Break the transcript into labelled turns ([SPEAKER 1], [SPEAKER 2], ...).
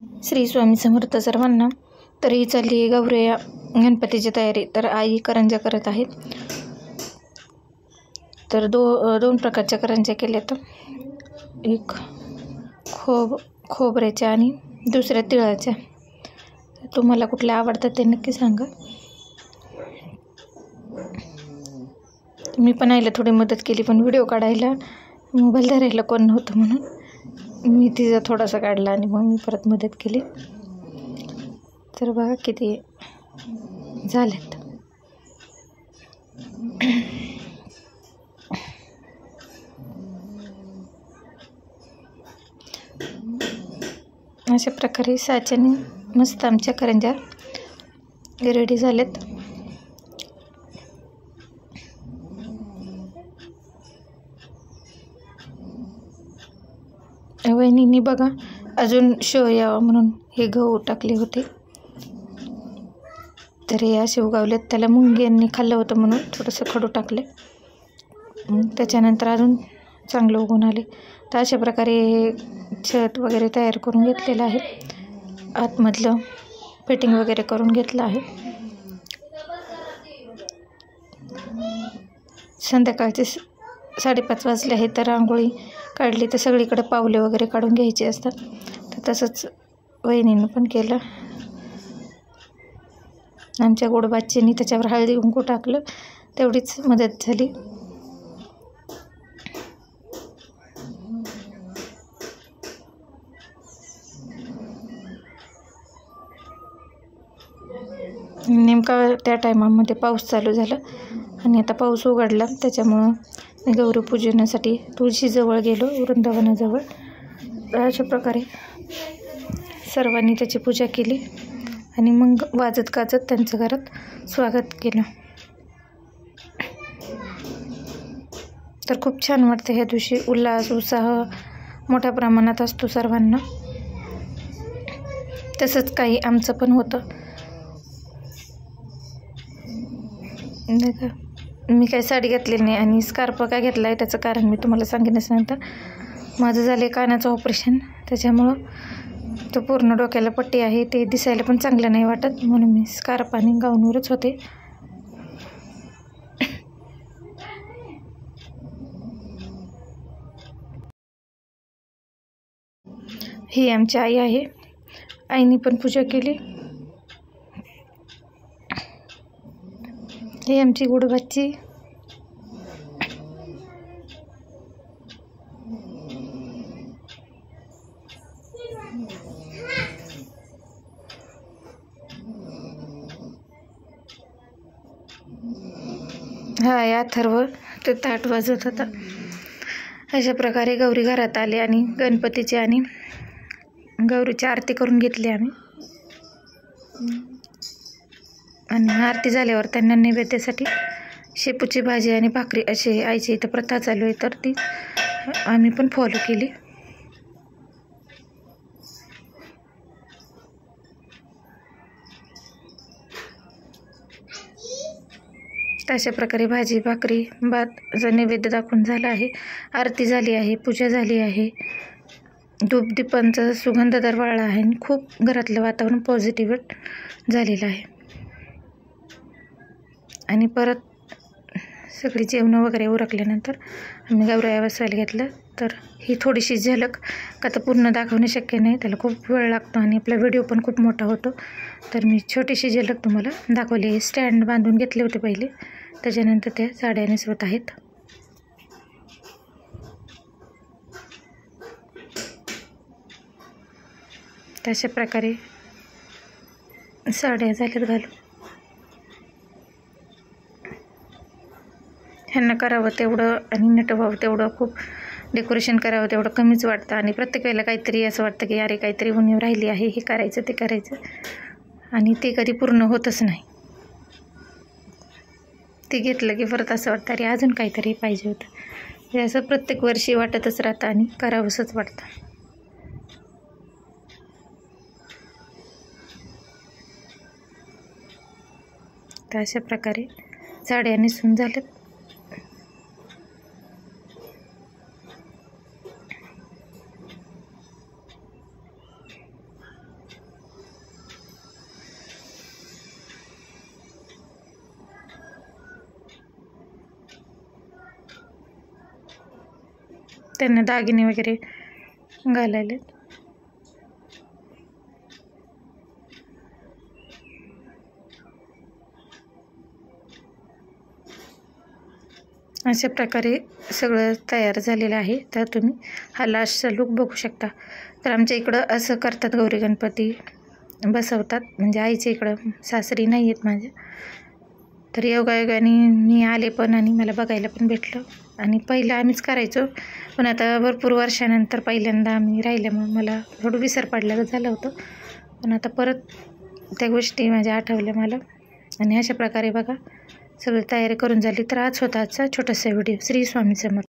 [SPEAKER 1] श्री स्वामी समर्थ सर्वांना. तर ही चालली आहे गौरया गणपतीची तयारी. तर आई करंज्या करत आहेत. तर दोन प्रकारच्या करंज्या केल्या. तर एक खोबऱ्याच्या आणि दुसऱ्या तिळाच्या. तुम्हाला कुठल्या आवडतात ते नक्की सांगा. मी पण आईला थोडी मदत केली, पण व्हिडिओ काढायला मोबाईल धरायला कोण नव्हतं म्हणून मी तिचा थोडासा काढला आणि मग मी परत मदत केली. तर बघा किती झालेत. अशा प्रकारे साच्याने मस्त आमच्या करंज्या रेडी झाल्यात. वहिनींनी बघा अजून शो यावा म्हणून हे गहू टाकले होते. तर हे असे उगावलेत. त्याला मुंग्यांनी खाल्लं होतं म्हणून थोडंसं खडू टाकले. त्याच्यानंतर अजून चांगलं उगवून आले. तर अशा प्रकारे हे छत वगैरे तयार करून घेतलेलं आहे. आतमधलं फिटिंग वगैरे करून घेतलं आहे. संध्याकाळचे 5:30 वाजले आहे. तर रांगोळी काढली. तर सगळीकडे पावले वगैरे काढून घ्यायचे असतात. तर तसंच वहिनीनं पण केलं. आमच्या गोडबाच्चीनी त्याच्यावर हळदी कुंकू टाकलं, तेवढीच मदत झाली. नेमका त्या टायमामध्ये पाऊस चालू झाला आणि आता पाऊस उघडला. त्याच्यामुळं मी गौरी पूजनासाठी तुळशीजवळ गेलो, वृंदावनाजवळ. अशा प्रकारे सर्वांनी त्याची पूजा केली आणि मग वाजत गाजत त्यांच्या घरात स्वागत केलं. तर खूप छान वाटतं. ह्या दिवशी उल्हास उत्साह मोठ्या प्रमाणात असतो सर्वांना. तसंच काही आमचं पण होतं. मी काही साडी घातलेली नाही आणि स्कार्फ काय घेतला आहे त्याचं कारण मी तुम्हाला सांगेनच नंतर. माझं झालं आहे कानाचं ऑपरेशन, त्याच्यामुळं तो पूर्ण डोक्याला पट्टी आहे. ते दिसायला पण चांगलं नाही वाटत, म्हणून मी स्कार्फ आणि गाऊनवरच होते. ही आमची आई आहे. आईने पण पूजा केली. ही आमची गोडबाच्ची. हा या अथर्व ते ताट वाजवत होता. अशा प्रकारे गौरी घरात आले आणि गणपतीची आणि गौरीची आरती करून घेतली आम्ही. आणि आरती झाल्यावर त्यांना नैवेद्यासाठी शेपूची भाजी आणि भाकरी अशी आईची इथं प्रथा चालू आहे. तर ती आम्ही पण फॉलो केली. अशा प्रकारे भाजी भाकरी भातचा नैवेद्य दाखवून झाला आहे. आरती झाली आहे, पूजा झाली आहे, धूपदीपांचा सुगंध दरवळला आहे. खूप घरातलं वातावरण पॉझिटिव्ह झालेलं आहे. आणि परत सगळी जेवणं वगैरे उरकल्यानंतर आम्ही गौराया बसवायला घेतलं. तर ही थोडीशी झलक का तर पूर्ण दाखवणं शक्य नाही, त्याला खूप वेळ लागतो आणि आपला व्हिडिओ पण खूप मोठा होतो. तर मी छोटीशी झलक तुम्हाला दाखवली. स्टँड बांधून घेतले होते पहिले, त्याच्यानंतर त्या साड्या नेसवत आहेत. अशा प्रकारे साड्या झाल्यात घालून. ह्यांना करावं तेवढं आणि नटवावं तेवढं, खूप डेकोरेशन करावं तेवढं कमीच वाटतं. आणि प्रत्येक वेळेला काहीतरी असं वाटतं की अरे काहीतरी उणीव राहिली आहे, हे करायचं ते करायचं, आणि ते कधी पूर्ण होतच नाही. ते घेतलं की परत असं वाटतं अरे अजून काहीतरी पाहिजे होतं. हे असं प्रत्येक वर्षी वाटतच राहतं आणि करावंसंच वाटतं. तर अशा प्रकारे साड्या नेसून झाल्यात. त्यांना दागिने वगैरे घालायले. अशा प्रकारे सगळं तयार झालेलं आहे. तर तुम्ही हा लास्टचा लूक बघू शकता. तर आमच्या इकडं असं करतात, गौरी गणपती बसवतात. म्हणजे आईच्या इकडं, सासरी नाही आहेत माझ्या. तर योगायोगाने मी आले पण आणि मला बघायला पण भेटलं. आणि पहिलं आम्हीच करायचो, पण आता भरपूर वर्षानंतर पहिल्यांदा आम्ही राहिल्यामुळे मला थोडं विसर पडल्याचं झालं होतं. पण आता परत त्या गोष्टी माझ्या आठवल्या मला. आणि अशा प्रकारे बघा सगळी तयारी करून झाली. तर आज होता आजचा छोटासा व्हिडिओ. श्री स्वामी समर्थ.